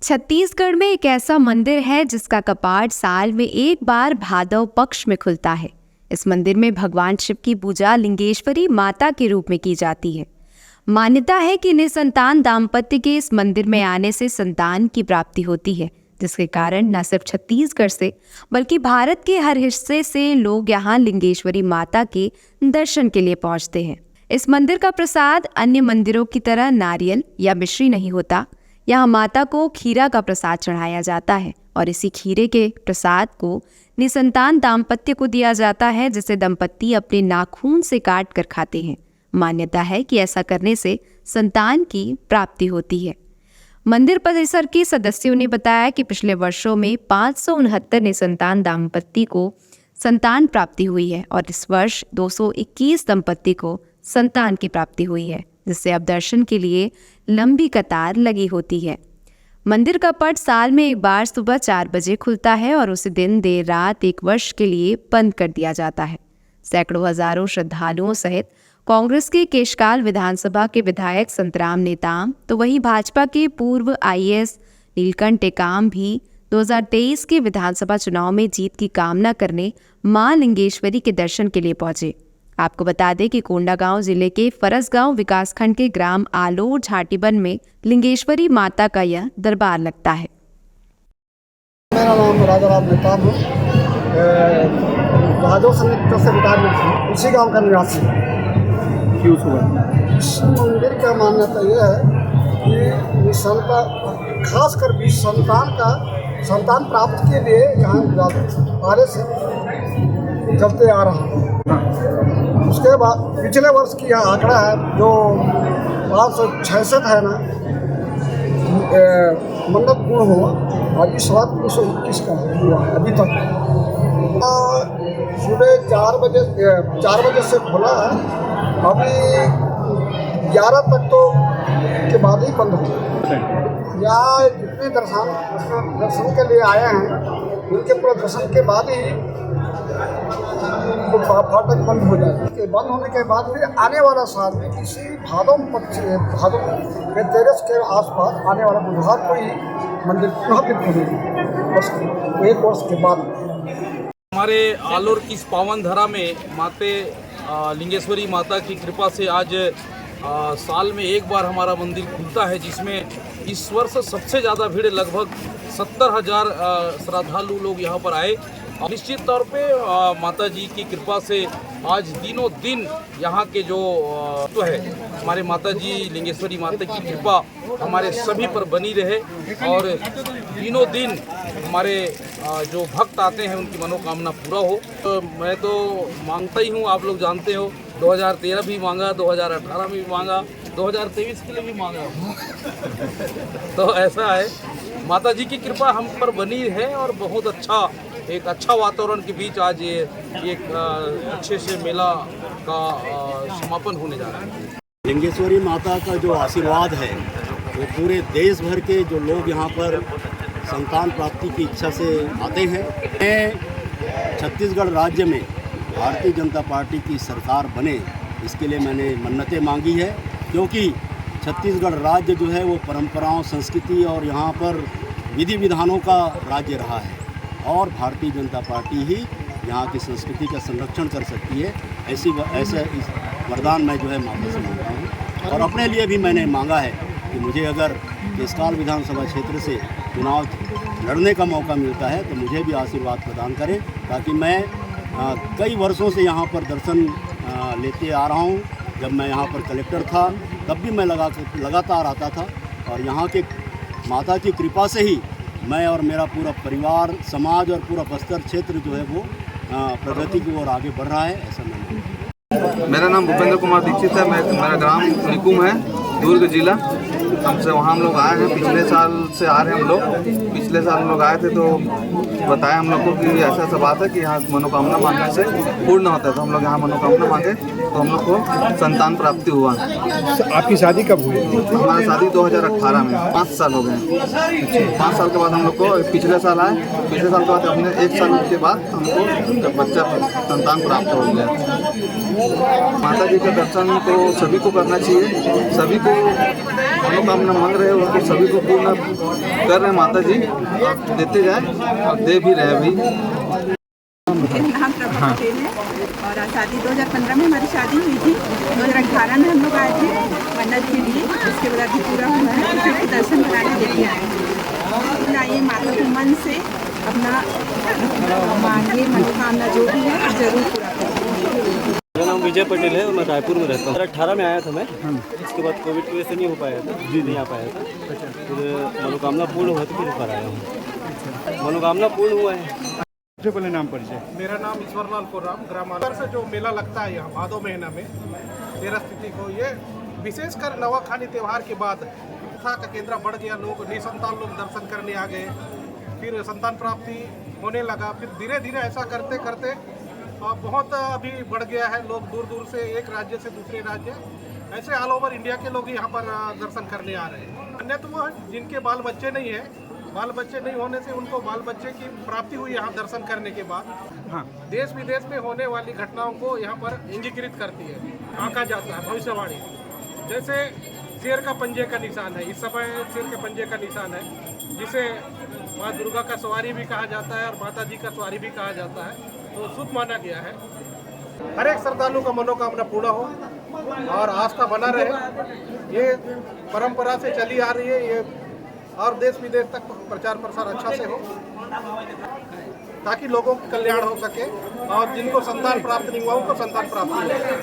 छत्तीसगढ़ में एक ऐसा मंदिर है जिसका कपाट साल में एक बार भादव पक्ष में खुलता है। इस मंदिर में भगवान शिव की पूजा लिंगेश्वरी माता के रूप में की जाती है। मान्यता है कि निसंतान दाम्पत्य के इस मंदिर में आने से संतान की प्राप्ति होती है, जिसके कारण न सिर्फ छत्तीसगढ़ से बल्कि भारत के हर हिस्से से लोग यहाँ लिंगेश्वरी माता के दर्शन के लिए पहुँचते हैं। इस मंदिर का प्रसाद अन्य मंदिरों की तरह नारियल या मिश्री नहीं होता। यहाँ माता को खीरा का प्रसाद चढ़ाया जाता है और इसी खीरे के प्रसाद को निसंतान दाम्पत्य को दिया जाता है, जिसे दंपत्ति अपने नाखून से काट कर खाते हैं। मान्यता है कि ऐसा करने से संतान की प्राप्ति होती है। मंदिर परिसर के सदस्यों ने बताया कि पिछले वर्षों में 569 निसंतान दाम्पत्ति को संतान प्राप्ति हुई है और इस वर्ष 221 दंपत्ति को संतान की प्राप्ति हुई है, जिससे अब दर्शन के लिए लंबी कतार लगी होती है। मंदिर का पट साल में एक बार सुबह 4 बजे खुलता है और उसी दिन देर रात 1 वर्ष के लिए बंद कर दिया जाता है। सैकड़ों हजारों श्रद्धालुओं सहित कांग्रेस के केशकाल विधानसभा के विधायक संतराम नेताम तो वहीं भाजपा के पूर्व आईएएस नीलकंठ टेकाम भी 2023 के विधानसभा चुनाव में जीत की कामना करने मां लिंगेश्वरी के दर्शन के लिए पहुंचे। आपको बता दें कि कोंडागांव जिले के फरसगांव विकासखंड के ग्राम आलोर झाटीबन में लिंगेश्वरी माता का यह दरबार लगता है। मेरा नाम राजा राम नेताम है। भादव संगीत से रिटायरमेंट उसी गांव का निवासी है। क्यों सुबह इस मंदिर का मान्यता यह है कि खासकर भी संतान प्राप्त के लिए यहाँ पहले से चलते आ रहा है। उसके बाद पिछले वर्ष की यह आंकड़ा है जो 566 है ना मन्नत पूर्ण हुआ और इस बात 221 का हुआ अभी तक। सुबह 4 बजे से खुला है, अभी 11 तक तो के बाद ही बंद हुआ। यहाँ जितने दर्शन के लिए आए हैं उनके पूरा दर्शन के बाद ही तो फाटक बंद हो जाए। बंद होने के बाद फिर आने वाला साल में किसी भादव के 13 के आसपास आने वाला बुधवार को ही मंदिर पुनः फिर खुलेगी, 1 वर्ष के बाद। हमारे आलोर की इस पावन धरा में माते लिंगेश्वरी माता की कृपा से आज साल में एक बार हमारा मंदिर खुलता है, जिसमें इस वर्ष सबसे ज़्यादा भीड़ लगभग 70,000 श्रद्धालु लोग यहाँ पर आए। और निश्चित तौर पे माता जी की कृपा से आज दिनों दिन यहाँ के जो तो है हमारे माता जी लिंगेश्वरी माता की कृपा हमारे सभी पर बनी रहे और दिनों दिन हमारे जो भक्त आते हैं उनकी मनोकामना पूरा हो। तो मैं तो मांगता ही हूँ, आप लोग जानते हो 2013 भी मांगा, 2018 में भी मांगा, 2023 के लिए भी मांगा तो ऐसा है, माता जी की कृपा हम पर बनी है और बहुत एक अच्छा वातावरण के बीच आज ये एक अच्छे से मेला का समापन होने जा रहा है। लिंगेश्वरी माता का जो आशीर्वाद है वो पूरे देश भर के जो लोग यहाँ पर संतान प्राप्ति की इच्छा से आते हैं। मैं छत्तीसगढ़ राज्य में भारतीय जनता पार्टी की सरकार बने, इसके लिए मैंने मन्नतें मांगी है, क्योंकि छत्तीसगढ़ राज्य जो है वो परंपराओं, संस्कृति और यहाँ पर विधि विधानों का राज्य रहा है और भारतीय जनता पार्टी ही यहाँ की संस्कृति का संरक्षण कर सकती है। ऐसे इस वरदान मैं जो है माता से मांगता हूँ और अपने लिए भी मैंने मांगा है कि मुझे अगर केशकाल विधानसभा क्षेत्र से चुनाव लड़ने का मौका मिलता है तो मुझे भी आशीर्वाद प्रदान करें, ताकि मैं कई वर्षों से यहाँ पर दर्शन लेते आ रहा हूँ। जब मैं यहाँ पर कलेक्टर था तब भी मैं लगातार आता था और यहाँ के माता की कृपा से ही मैं और मेरा पूरा परिवार, समाज और पूरा बस्तर क्षेत्र जो है वो प्रगति की ओर आगे बढ़ रहा है, ऐसा मैं। मेरा नाम भूपेंद्र कुमार दीक्षित है। मेरा ग्राम निकुम है, दुर्ग जिला। हम लोग आए हैं, पिछले साल से आ रहे हैं हम लोग। पिछले साल हम लोग आए थे तो बताया हम लोग को कि ऐसा बात है कि यहाँ मनोकामना मांगने से पूर्ण होता है, तो हम लोग यहाँ मनोकामना मांगे तो हम लोग को संतान प्राप्ति हुआ। आपकी शादी कब हुई? हमारा शादी 2018 में, 5 साल हो गए। 5 साल के बाद हम लोग को पिछले साल आए, पिछले साल के बाद अपने 1 साल के बाद हमको बच्चा संतान प्राप्त हो गया। माता जी के दर्शन तो सभी को करना चाहिए, सभी को मनोकामना मांग रहे हैं उसको सभी को पूर्ण कर रहे हैं माता जी, देते जाए और दे भी रहे अभी। हम प्रभा पटेल है और शादी 2015 में हमारी शादी हुई थी। 2018 में हम लोग आए थे मन्नत के लिए, उसके बाद अभी पूरा हुआ है, तो फिर दर्शन कराने देखे आए हैं। आइए माता के मन से अपना मांगे मनोकामना जो भी है जरूर पूरा करें। मेरा नाम विजय पटेल है और मैं रायपुर में रहता हूँ। 2018 में आया था मैं, इसके बाद कोविड की वजह से नहीं हो पाया था, नहीं आ पाया था। फिर मनोकामना पूर्ण हुआ तो फिर ऊपर आया हूँ। मनोकामना पूर्ण हुआ है। सबसे पहले नाम परिचय। मेरा नाम ईश्वरलाल कोराम, ग्रामांतर से जो मेला लगता है यहाँ भादो महीना में 13 तिथि को, ये विशेषकर नवाखानी त्यौहार के बाद था का केंद्र बढ़ गया, लोग निसंतान लोग दर्शन करने आ गए, फिर संतान प्राप्ति होने लगा, फिर धीरे धीरे ऐसा करते करते बहुत अभी बढ़ गया है। लोग दूर दूर से एक राज्य से दूसरे राज्य, ऐसे ऑल ओवर इंडिया के लोग यहाँ पर दर्शन करने आ रहे हैं। अन्य तो वो जिनके बाल बच्चे नहीं है, बाल बच्चे नहीं होने से उनको बाल बच्चे की प्राप्ति हुई यहाँ दर्शन करने के बाद, हाँ, देश विदेश में होने वाली घटनाओं को यहाँ पर इंजीकृत करती है, आंका जाता है भविष्यवाणी। जैसे शेर का पंजे का निशान है, इस समय शेर के पंजे का निशान है, जिसे माँ दुर्गा का सवारी भी कहा जाता है और माता जी का सवारी भी कहा जाता है, तो शुभ माना गया है। हर एक श्रद्धालु का मनोकामना पूर्ण हो और आस्था बना रहे, ये परंपरा से चली आ रही है, ये और देश विदेश तक प्रचार प्रसार अच्छा से हो, ताकि लोगों का कल्याण हो सके और जिनको संतान प्राप्त नहीं हुआ उनको संतान प्राप्त हो।